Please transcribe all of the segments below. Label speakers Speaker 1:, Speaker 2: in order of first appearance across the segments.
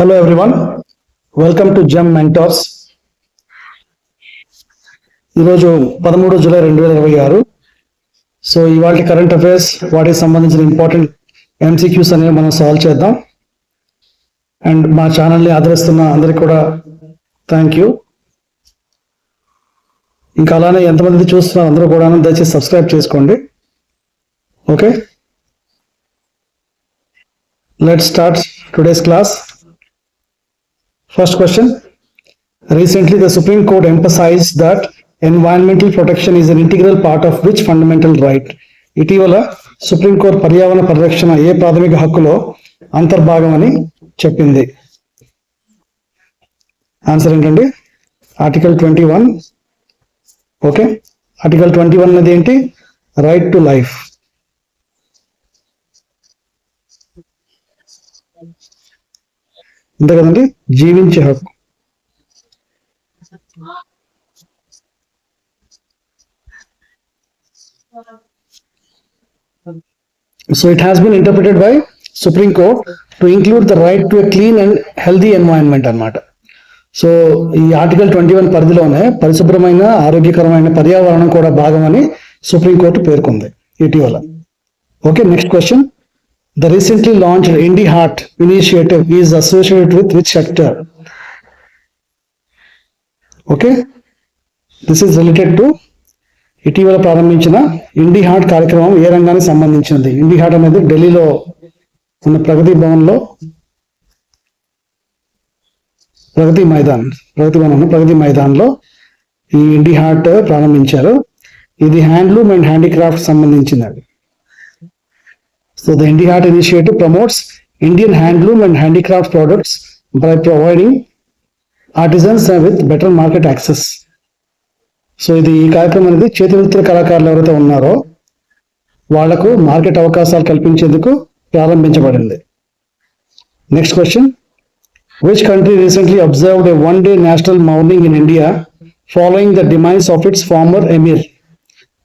Speaker 1: Hello everyone, welcome to GEM Mentors. ఈరోజు 13 July 2026. So ఇవాళ current affairs వాటికి సంబంధించిన ఇంపార్టెంట్ ఎంసీక్యూస్ అనేవి మనం సాల్వ్ చేద్దాం. అండ్ మా ఛానల్ని ఆదరిస్తున్న అందరికి కూడా థ్యాంక్ యూ. ఇంకా అలానే ఎంతమంది చూస్తున్నారు అందరూ కూడా దయచేసి సబ్స్క్రైబ్ చేసుకోండి. Okay, let's start today's class. First question. Recently, the Supreme Court emphasized that environmental protection is an integral part of which fundamental right? ఇటీవల సుప్రీంకోర్టు పర్యావరణ పరిరక్షణ ఏ ప్రాథమిక హక్కులో అంతర్భాగమని చెప్పింది? ఆన్సర్ ఏంటండి? ఆర్టికల్ 21. ఓకే, ఆర్టికల్ 21 అనేది ఏంటి? Right to life. అంతే కదండి, జీవించే హక్కు. So it has been interpreted by Supreme Court to include the right to a clean and healthy environment అన్నమాట. సో ఈ ఆర్టికల్ 21 పరిధిలోనే పరిశుభ్రమైన ఆరోగ్యకరమైన పర్యావరణం కూడా భాగమని సుప్రీంకోర్టు పేర్కొంది ఇటీవల. Okay, next question. The recently launched IndiHeart initiative is associated with which sector? Okay, this is related to ఇటీవల ప్రారంభించిన IndiHeart కార్యక్రమం ఏ రంగానికి సంబంధించినది? IndiHeart అనేది ఢిల్లీలో ఉన్న ప్రగతి భవన్లో ప్రగతి మైదాన్లో ఈ IndiHeart ప్రారంభించారు. ఇది హ్యాండ్లూమ్ అండ్ హ్యాండీక్రాఫ్ట్ సంబంధించినది. So the IndiHeart initiative promotes Indian handloom and handicraft products by providing artisans with better market access. So ఇది ఈ కార్యక్రమం అనేది చేతి వృత్తుల కళాకారులు ఎవరైతే ఉన్నారో వాళ్లకు మార్కెట్ అవకాశాలు కల్పించేందుకు ప్రారంభించబడింది. Next question. Which country recently observed a one-day national mourning in India following the demise of its former emir?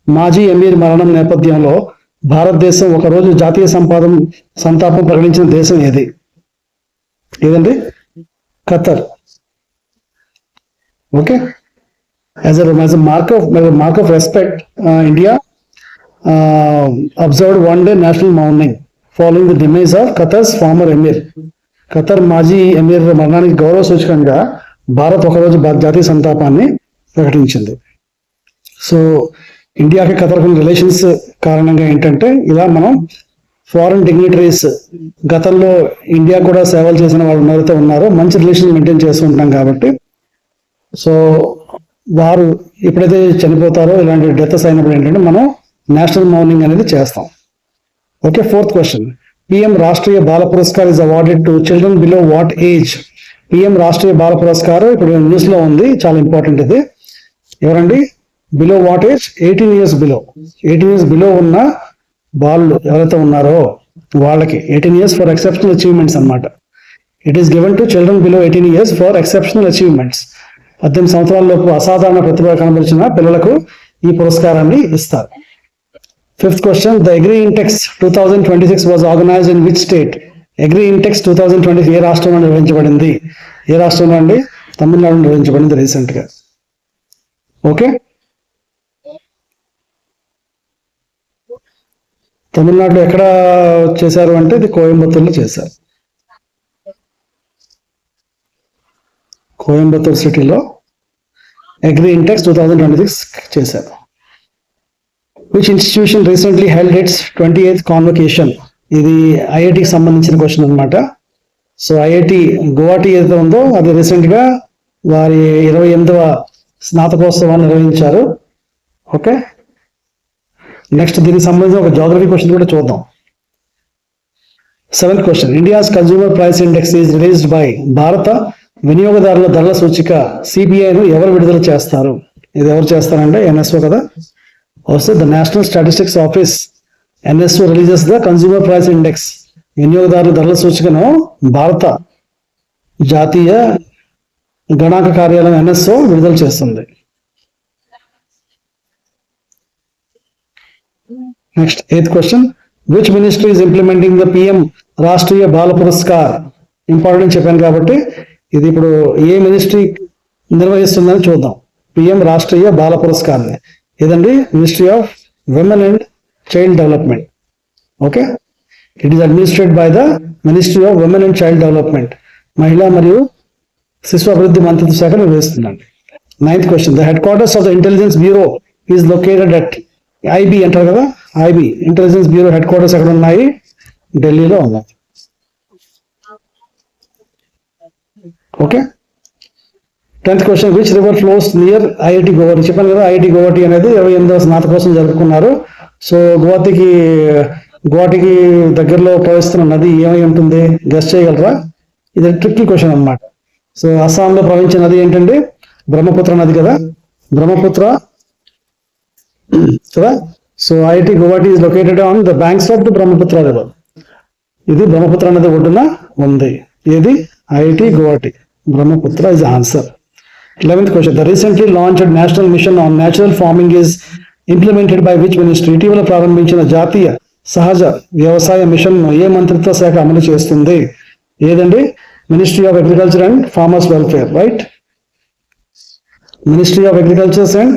Speaker 1: మాజీ ఎమీర్ మరణం నేపథ్యంలో భారతదేశం ఒకరోజు జాతీయ సంతాపం ప్రకటించిన దేశం ఏదండి? Qatar. Okay, as a mark of respect, India observed one day national mourning following the demise of Qatar's former emir. Qatar మాజీ ఎమీర్ మరణానికి గౌరవ సూచకంగా భారత్ ఒకరోజు జాతీయ సంతాపాన్ని ప్రకటించింది. సో ఇండియాకి ఖతర్కు రిలేషన్స్ కారణంగా ఏంటంటే ఇలా మనం ఫారెన్ డిగ్నిటరీస్ గతంలో ఇండియా కూడా సేవలు చేసిన వాళ్ళు ఎవరైతే ఉన్నారో మంచి రిలేషన్ మెయింటైన్ చేస్తుంటున్నాం కాబట్టి సో వారు ఎప్పుడైతే చనిపోతారో ఇలాంటి డెత్స్ అయినప్పుడు ఏంటంటే మనం నేషనల్ మౌర్నింగ్ అనేది చేస్తాం. Okay, fourth question. PM Rashtriya Bal Puraskar is awarded to children below what age? PM Rashtriya Bal పురస్కారం ఇప్పుడు న్యూస్ లో ఉంది, చాలా ఇంపార్టెంట్ ఇది. ఎవరండి? Below what age? 18 years below. 18 years below ఉన్న బాలులు ఎవరైతే ఉన్నారో వాళ్ళకి 18 years ఫర్ ఎక్సెప్షనల్ అచీవ్మెంట్స్ అన్నమాట. It is given to children below 18 years for exceptional achievements. 18 సంవత్సరాలలోపు అసాధారణ ప్రతిభ కనబరిచిన పిల్లలకు ఈ పురస్కారాన్ని ఇస్తారు. Fifth question. The agri Intex 2026 was organised in which state? Agri Intex 2020 ఏ రాష్ట్రంలో నిర్వహించబడింది? ఏ రాష్ట్రంలో అండి? తమిళనాడు నిర్వహించబడింది రీసెంట్ గా. ఓకే, తమిళనాడులో ఎక్కడ చేశారు అంటే ఇది కోయంబత్తూరులో చేశారు. కోయంబత్తూరు సిటీలో అగ్రి ఇంటెక్స్ 2026 చేశారు. Which institution recently held it's 28th convocation? ఇది ఐఐటికి సంబంధించిన క్వశ్చన్ అనమాట. సో ఐఐటి గువాహటి ఏదైతే ఉందో అది రీసెంట్ గా వారి 28వ స్నాతకోత్సవాన్ని నిర్వహించారు. ఓకే, నెక్స్ట్ దీనికి సంబంధించిన ఒక జాగ్రఫీ క్వశ్చన్ కూడా చూద్దాం. 7th question. India's consumer price index is released by? భారత వినియోగదారుల ధరల సూచిక సిపిఐను ఎవరు విడుదల చేస్తారు? ఇది ఎవరు చేస్తారంటే ఎన్ఎస్ఓ కదా. వస్తే the national statistics office NSO releases the consumer price index. వినియోగదారుల ధరల సూచికను భారత జాతీయ గణాంక కార్యాలయం ఎన్ఎస్ఓ విడుదల చేస్తుంది. Next 8th question. Which ministry is implementing the PM Rashtriya Bala Puraskar important చెప్పాను కాబట్టి ఇది ఇప్పుడు ఏ మినిస్ట్రీ నిర్వహిస్తుందని చూద్దాం. పిఎం రాష్ట్రీయ బాల పురస్కార్ని ఏదండి, ministry of women and child development. Okay, it is administrate by the ministry of women and child development, మహిళా మరియు శిశు అభివృద్ధి మంత్రిత్వ శాఖ నిర్వహిస్తుందండి. 9th question, the headquarters of the intelligence bureau is located at IB అంటారు కదా, IB intelligence bureau head quarters ఎక్కడ ఉన్నాయి, ఢిల్లీలో ఉన్నాయి. Okay, 10th question, which river flows near IIT Guwahati. చెప్పాను కదా, ఐఐటి గౌహతి అనేది 28వ స్నాతకోత్సవం జరుపుకున్నారు. సో గువాహటికి దగ్గరలో ప్రవహిస్తున్న నది ఏమై ఉంటుంది, గెస్ట్ చేయగలరా? ఇది ట్రిక్కీ క్వశ్చన్ అన్నమాట. సో అస్సాంలో ప్రవహించే నది ఏంటండి, బ్రహ్మపుత్ర నది కదా, బ్రహ్మపుత్ర కదా. So IIT Guwahati is located on the banks of the Brahmaputra river. ఇది బ్రహ్మపుత్ర నది ఒడ్డున ఉంది. ఏది, IIT Guwahati, Brahmaputra is answer. 11th question, the recently launched national mission on natural farming is implemented by which ministry. ఇటీవల ప్రారంభించిన జాతీయ సహజ వ్యవసాయ మిషన్ ఏ మంత్రిత్వ శాఖ అమలు చేస్తుంది? ఏదండి, ministry of agriculture and farmers welfare, right, ministry of agriculture and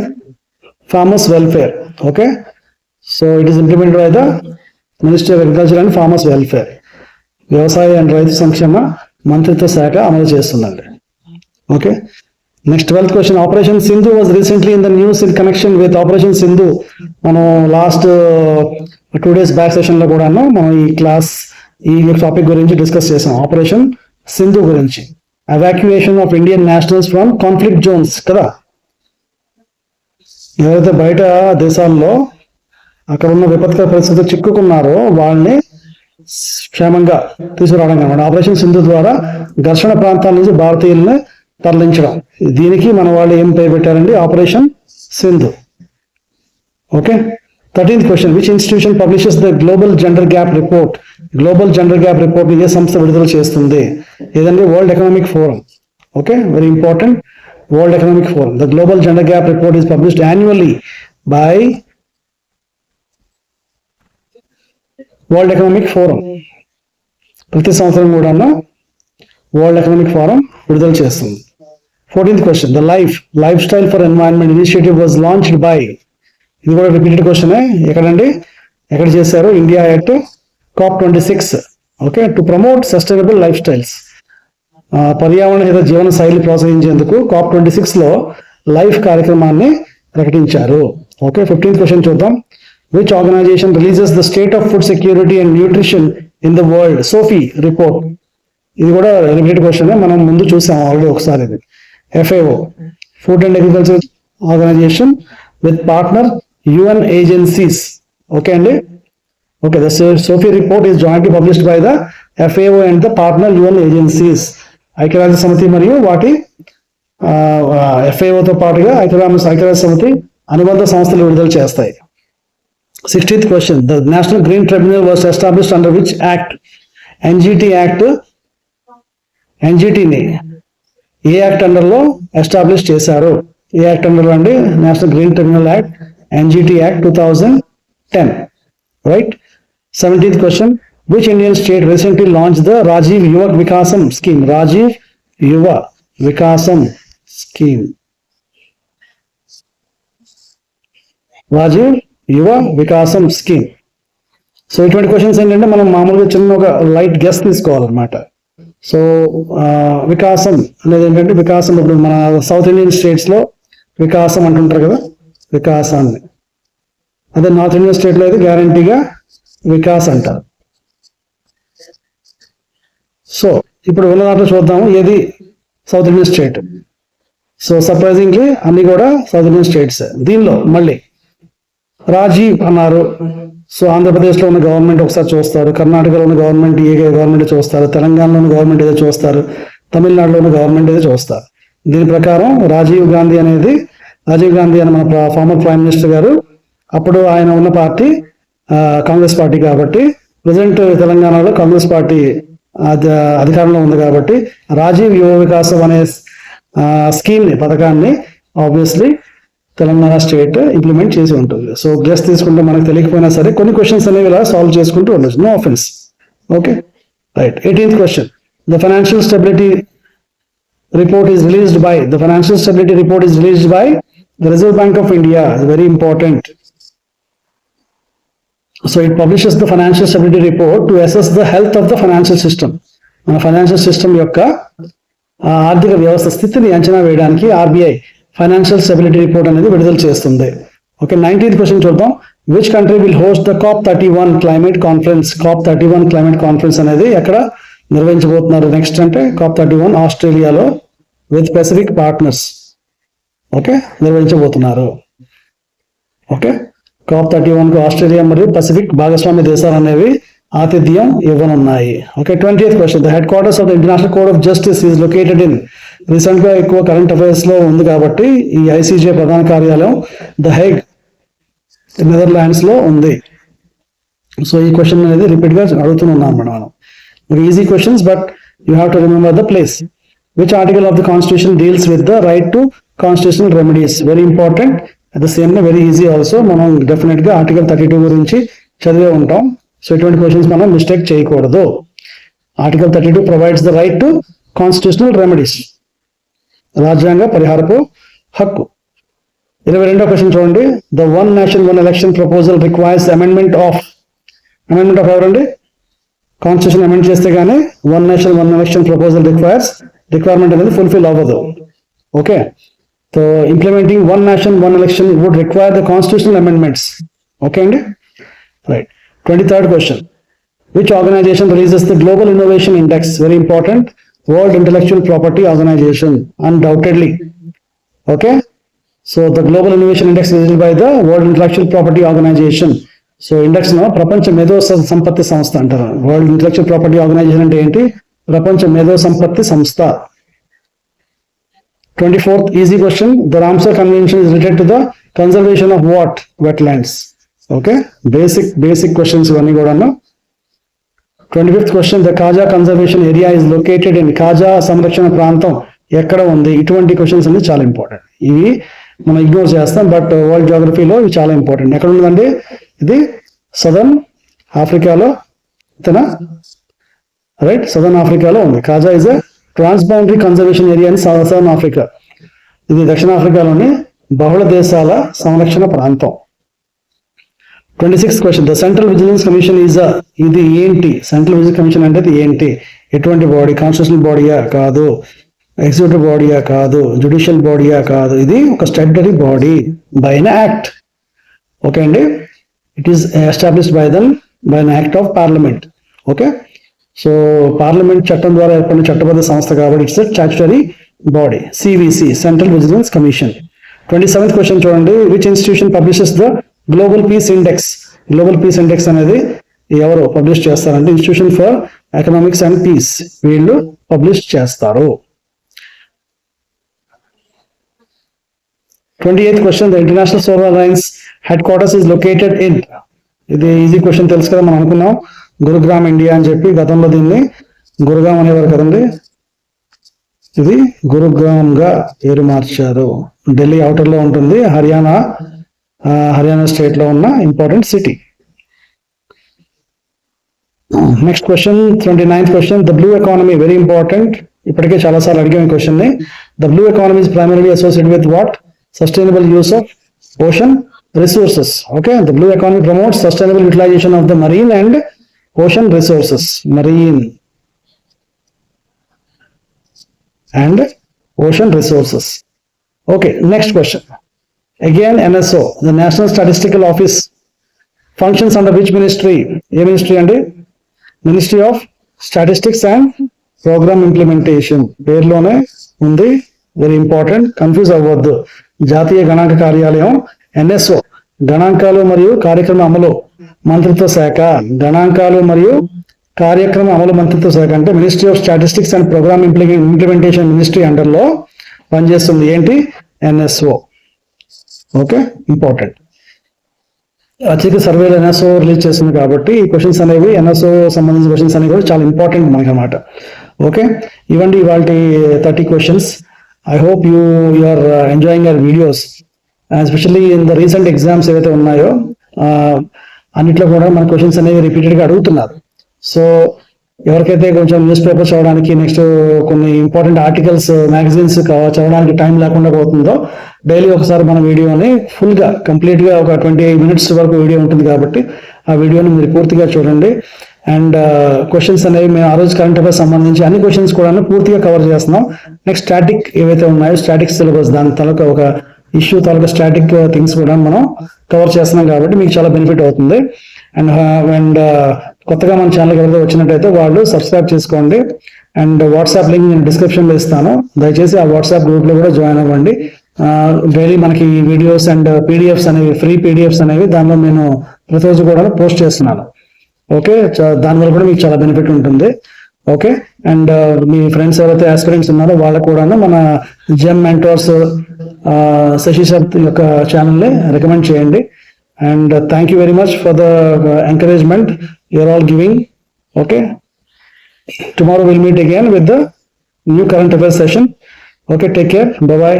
Speaker 1: farmers welfare. Okay, so it is implemented by the ministry of agriculture and farmers welfare. వ్యవసాయ అండ్ రైతు సంక్షేమ మంత్రిత్వ శాఖ అమలు చేస్తుందండి. Okay, next 12th question, operation Sindhu was recently in the news in connection with operation Sindhu. మనం last 2 days back session లో కూడాను మనం ఈ టాపిక్ గురించి డిస్కస్ చేసాం. ఆపరేషన్ సింధు గురించి, evacuation of Indian nationals from conflict zones కదా. ఎవరైతే బయట దేశాల్లో అక్కడ ఉన్న విపత్కర పరిస్థితులు చిక్కుకున్నారో వాళ్ళని క్షేమంగా తీసుకురావడం అనమాట. ఆపరేషన్ సింధు ద్వారా ఘర్షణ ప్రాంతాల నుంచి భారతీయుల్ని తరలించడం. దీనికి మన వాళ్ళు ఏం పేరు పెట్టారండి, operation Sindhu. Okay, 13th question, which institution publishes the global gender gap report. Global gender gap report ఏ సంస్థ విడుదల చేస్తుంది? ఏదండి, world economic forum. Okay, very important, world economic forum. The global gender gap report is published annually by world economic forum. ప్రతి సంవత్సరం కూడా world economic forum విడుదల చేస్తుంది. 14th question, the lifestyle for environment initiative was launched by. ఇది కూడా repeated question. ఎక్కడండి, ఎక్కడ చేశారు? India at COP26. Okay, to promote sustainable life styles. పర్యావరణ హిత జీవన శైలి ప్రోత్సహించేందుకు COP26 లో లైఫ్ కార్యక్రమాన్ని ప్రకటించారు. ఓకే, 15th క్వశ్చన్ చూద్దాం. Which organization releases the state of food security and nutrition in the world? SOFI report. ఇది కూడా రిపీటెడ్ క్వశ్చన్, మనం ముందు చూసాం ఆల్రెడీ ఒకసారి. ఇది FAO, food and agriculture organisation with partner UN agencies. Okay అండి, okay, the SOFI report is jointly published by the FAO and the partner UN agencies. ఐక్యరాజ్య సమితి మరియు వాటి FAOతో పాటుగా ఐక్యరాజ్య సమితి అనుబంధ సంస్థలు విడుదల చేస్తాయి. 16th question, the national green tribunal was established under which act? NGT act. NGTని ఏ యాక్ట్ అండర్లో ఎస్టాబ్లిష్ చేశారు? ఏ యాక్ట్ అండర్లో అండి? National green tribunal act, NGT act 2010, right. 17th question, which Indian state recently launch the Rajiv Yuva Vikasam scheme? Rajiv Yuva Vikasam scheme, Rajiv Yuva Vikasam scheme. So ఇటువంటి questions ఏంటంటే మనం మామూలుగా చిన్న ఒక లైట్ గెస్ తీసుకోవాలన్నమాట. సో వికాసం అనేది ఏంటంటే, వికాసం ఇప్పుడు మన సౌత్ ఇండియన్ స్టేట్స్ లో వికాసం అంటుంటారు కదా, వికాసాన్ని. అదే నార్త్ ఇండియన్ స్టేట్ లో అయితే గ్యారంటీగా వికాస్ అంటారు. సో ఇప్పుడు ఉన్న దాంట్లో చూద్దాము ఏది south Indian state. So surprisingly అన్ని కూడా సౌత్ ఇండియన్ స్టేట్స్. దీనిలో మళ్ళీ రాజీవ్ అన్నారు. సో ఆంధ్రప్రదేశ్లో ఉన్న గవర్నమెంట్ ఒకసారి చూస్తారు, కర్ణాటకలో ఉన్న గవర్నమెంట్ ఏ గవర్నమెంట్ చూస్తారు, తెలంగాణలో ఉన్న గవర్నమెంట్ ఏదో చూస్తారు, తమిళనాడులో ఉన్న గవర్నమెంట్ ఏదో చూస్తారు. దీని ప్రకారం రాజీవ్ గాంధీ అని మన ఫార్మర్ ప్రైమ్ మినిస్టర్ గారు, అప్పుడు ఆయన ఉన్న పార్టీ కాంగ్రెస్ పార్టీ కాబట్టి, ప్రజెంట్ తెలంగాణలో కాంగ్రెస్ పార్టీ అధికారంలో ఉంది కాబట్టి రాజీవ్ యువ వికాసం అనే పథకాన్ని ఆబ్వియస్లీ తెలంగాణ స్టేట్ ఇంప్లిమెంట్ చేసి ఉంటుంది. సో గెస్ తీసుకుంటే మనకు తెలియకపోయినా సరే కొన్ని క్వశ్చన్స్ అనేవి ఇలా సాల్వ్ చేసుకుంటూ ఉండొచ్చు, no offence. Okay, right. 18th question, The financial stability report is released by the Reserve Bank of India. It's very important. So it publishes the financial stability report to assess the health of the financial system. మన financial system యొక్క ఆర్థిక వ్యవస్థ స్థితిని అంచనా వేయడానికి RBI financial stability report అనేది విడుదల చేస్తుంది. ఓకే, 19th క్వశ్చన్ చూద్దాం. Which country will host the COP31 climate conference? COP31 climate conference అనేది ఎక్కడ నిర్వహించబోతున్నారు నెక్స్ట్ అంటే COP31 ఆస్ట్రేలియాలో విత్ పెసిఫిక్ పార్ట్నర్స్. ఓకే, నిర్వహించబోతున్నారు. ఓకే, COP31 కు ఆస్ట్రేలియా మరియు పసిఫిక్ భాగస్వామ్య దేశాలు అనేవి ఆతిథ్యం ఇవ్వనున్నాయి. Okay, 20th question. The headquarters of the international court of justice is located in. Recent గా ఎక్కువ కరెంట్ అఫైర్స్ లో ఉంది కాబట్టి ఈ ఐసీజే ప్రధాన కార్యాలయం ద హేగ్ నెదర్లాండ్స్ లో ఉంది. సో ఈ క్వశ్చన్ అనేది రిపీట్ గా అడుగుతున్నాం మనం. Easy questions but you have to remember the place. Which article of the constitution deals with the right to constitutional remedies? Very important. At the same very easy also. మనం definite గా article 32 గురించి చదివే ఉంటాం. So ఇటువంటి questions మనం mistake చేయకూడదు. Article 32 provides the right to constitutional remedies, రాజ్యాంగ పరిహారపు హక్కు. 22వ క్వశ్చన్ చూడండి. The one nation one election proposal requires amendment of ఎవరండి? కాన్స్టిట్యూషన్ అమెండ్ చేస్తే గానీ one nation one election proposal requirement అనేది ఫుల్ఫిల్ అవ్వదు. Okay, so implementing one nation one election would require the constitutional amendments. Okay అండి, right. 23rd question. Which organization releases the Global Innovation Index? Very important. World Intellectual Property Organization, undoubtedly. Okay, so the Global Innovation Index is released by the World Intellectual Property Organization. So index no ప్రపంచ మేధో సంపత్తి సంస్థ అంటారు. World intellectual property organisation అంటే ఏంటి? ప్రపంచ మేధో సంపత్తి సంస్థ. 24th easy question. The Ramsar Convention is related to the conservation of what? Wetlands. Okay, basic questions ఇవన్నీ కూడా. 25th question. The KAZA conservation area is located in. KAZA సంరక్షణ ప్రాంతం ఎక్కడ ఉంది? ఇటువంటి క్వశ్చన్స్ అన్ని చాలా ఇంపార్టెంట్. ఇవి మనం ఇగ్నోర్ చేస్తాం బట్ వరల్డ్ జియోగ్రఫీలో ఇవి చాలా ఇంపార్టెంట్. ఎక్కడ ఉందండి? ఇది సదర్న్ ఆఫ్రికాలో, రైట్, సదర్న్ ఆఫ్రికాలో ఉంది. KAZA is a transboundary conservation area in southern Africa. ఇది దక్షిణాఫ్రికాలోని బహుళ దేశాల సంరక్షణ ప్రాంతం. 26th question. The central vigilance commission is ఇది ఏంటి? సెంట్రల్ విజిలెన్స్ కమిషన్ అంటే ఏంటి? ఎటువంటి బాడీ? కాన్స్టిట్యూషనల్ బాడీయా? కాదు. ఎగ్జిక్యూటివ్ బాడీయా? కాదు. జ్యుడిషియల్ బాడీయా? కాదు. ఇది ఒక statutory body by an act. Okay అండి, it is established by an act of parliament. Okay, so parliament చట్టం ద్వారా ఏర్పడిన చట్టబద్ధ సంస్థ కాబట్టి it's statutory body. CVC, central vigilance commission. 27th question చూడండి. Which institution publishes the global peace index? Global peace index అనేది ఎవరు పబ్లిష్ చేస్తారంటే institution for economics and peace, వీళ్ళు పబ్లిష్ చేస్తారు. 28th question. The international solar alliance head quarters is located in. ఇది easy question, తెలుసు కదా, మనం అనుకున్నాం గురుగ్రామ్ ఇండియా అని చెప్పి. గతంలో దీన్ని గురుగాం అనేవారు కదండి, ఇది గురుగ్రామ్ గా పేరు మార్చారు. ఢిల్లీ అవుటర్ లో ఉంటుంది, హర్యానా స్టేట్ లో ఉన్న important city. Next question. 29th question. The blue economy, very important. ఇప్పటికే చాలా సార్లు అడిగాం ఈ క్వశ్చన్ ని. The blue economy is primarily associated with what? Sustainable use of ocean resources. Okay, the blue economy promotes sustainable utilization of the marine and ocean resources. Marine and ocean resources. Okay, next question. Again, NSO, the National Statistical Office, functions under which ministry? A ministry and Ministry of Statistics and Program Implementation. పేర్లోనే ఉంది, very important, confuse అవ్వద్దు. జాతీయ గణాంక కార్యాలయం NSO, గణాంకాలు మరియు కార్యక్రమ అమలు మంత్రిత్వ శాఖ. గణాంకాలు మరియు కార్యక్రమ అమలు మంత్రిత్వ శాఖ అంటే ministry of statistics and programme implementation ministry under లో పనిచేస్తుంది. ఏంటి? NSO. Okay, important. అత్యధిక సర్వేలు NSO రిలీజ్ చేస్తుంది కాబట్టి ఈ క్వశ్చన్స్ అనేవి NSO సంబంధించిన క్వశ్చన్స్ అనేవి కూడా చాలా ఇంపార్టెంట్ మనకి అన్నమాట. ఓకే, ఇవ్వండి ఇవాళ 30 questions. I hope you are enjoying our videos, especially in the recent exams ఏవైతే ఉన్నాయో అన్నిట్లో కూడా మన క్వశ్చన్స్ అనేవి రిపీటెడ్ గా అడుగుతున్నారు. సో ఎవరికైతే కొంచెం న్యూస్ పేపర్ చదవడానికి, నెక్స్ట్ కొన్ని ఇంపార్టెంట్ ఆర్టికల్స్, మ్యాగజైన్స్ చదవడానికి టైం లేకుండా పోతుందో, డైలీ ఒకసారి మన వీడియోని ఫుల్గా కంప్లీట్గా ఒక 28 మినిట్స్ వరకు వీడియో ఉంటుంది కాబట్టి ఆ వీడియోని మీరు పూర్తిగా చూడండి. అండ్ క్వశ్చన్స్ అనేవి మేము ఆ రోజు కరెంట్ అఫైర్స్ సంబంధించి అన్ని క్వశ్చన్స్ కూడా పూర్తిగా కవర్ చేస్తున్నాం. నెక్స్ట్ స్టాటిక్ ఏవైతే ఉన్నాయో, స్టాటిక్ సిలబస్, దాని తాలూకా ఒక ఇష్యూ తాలూకా స్టాటిక్ థింగ్స్ కూడా మనం కవర్ చేస్తున్నాం కాబట్టి మీకు చాలా బెనిఫిట్ అవుతుంది. అండ్ కొత్తగా మన ఛానల్కి ఎవరైతే వచ్చినట్టయితే వాళ్ళు సబ్స్క్రైబ్ చేసుకోండి. అండ్ వాట్సాప్ లింక్ నేను డిస్క్రిప్షన్లో ఇస్తాను, దయచేసి ఆ వాట్సాప్ గ్రూప్లో కూడా జాయిన్ అవ్వండి. డైలీ మనకి వీడియోస్ అండ్ పీడిఎఫ్స్ అనేవి, ఫ్రీ పీడిఎఫ్స్ అనేవి దానిలో నేను ప్రతిరోజు కూడా పోస్ట్ చేస్తున్నాను. ఓకే, దానివల్ల కూడా మీకు చాలా బెనిఫిట్ ఉంటుంది. ఓకే, అండ్ మీ ఫ్రెండ్స్ ఎవరైతే ఆస్పిరెంట్స్ ఉన్నారో వాళ్ళకు కూడా మన జెమ్ మెంటర్స్ శశి సార్ యొక్క ఛానల్ని రికమెండ్ చేయండి. And thank you very much for the encouragement you are all giving. Okay, tomorrow will meet again with the new current affairs session. Okay, take care. Bye bye.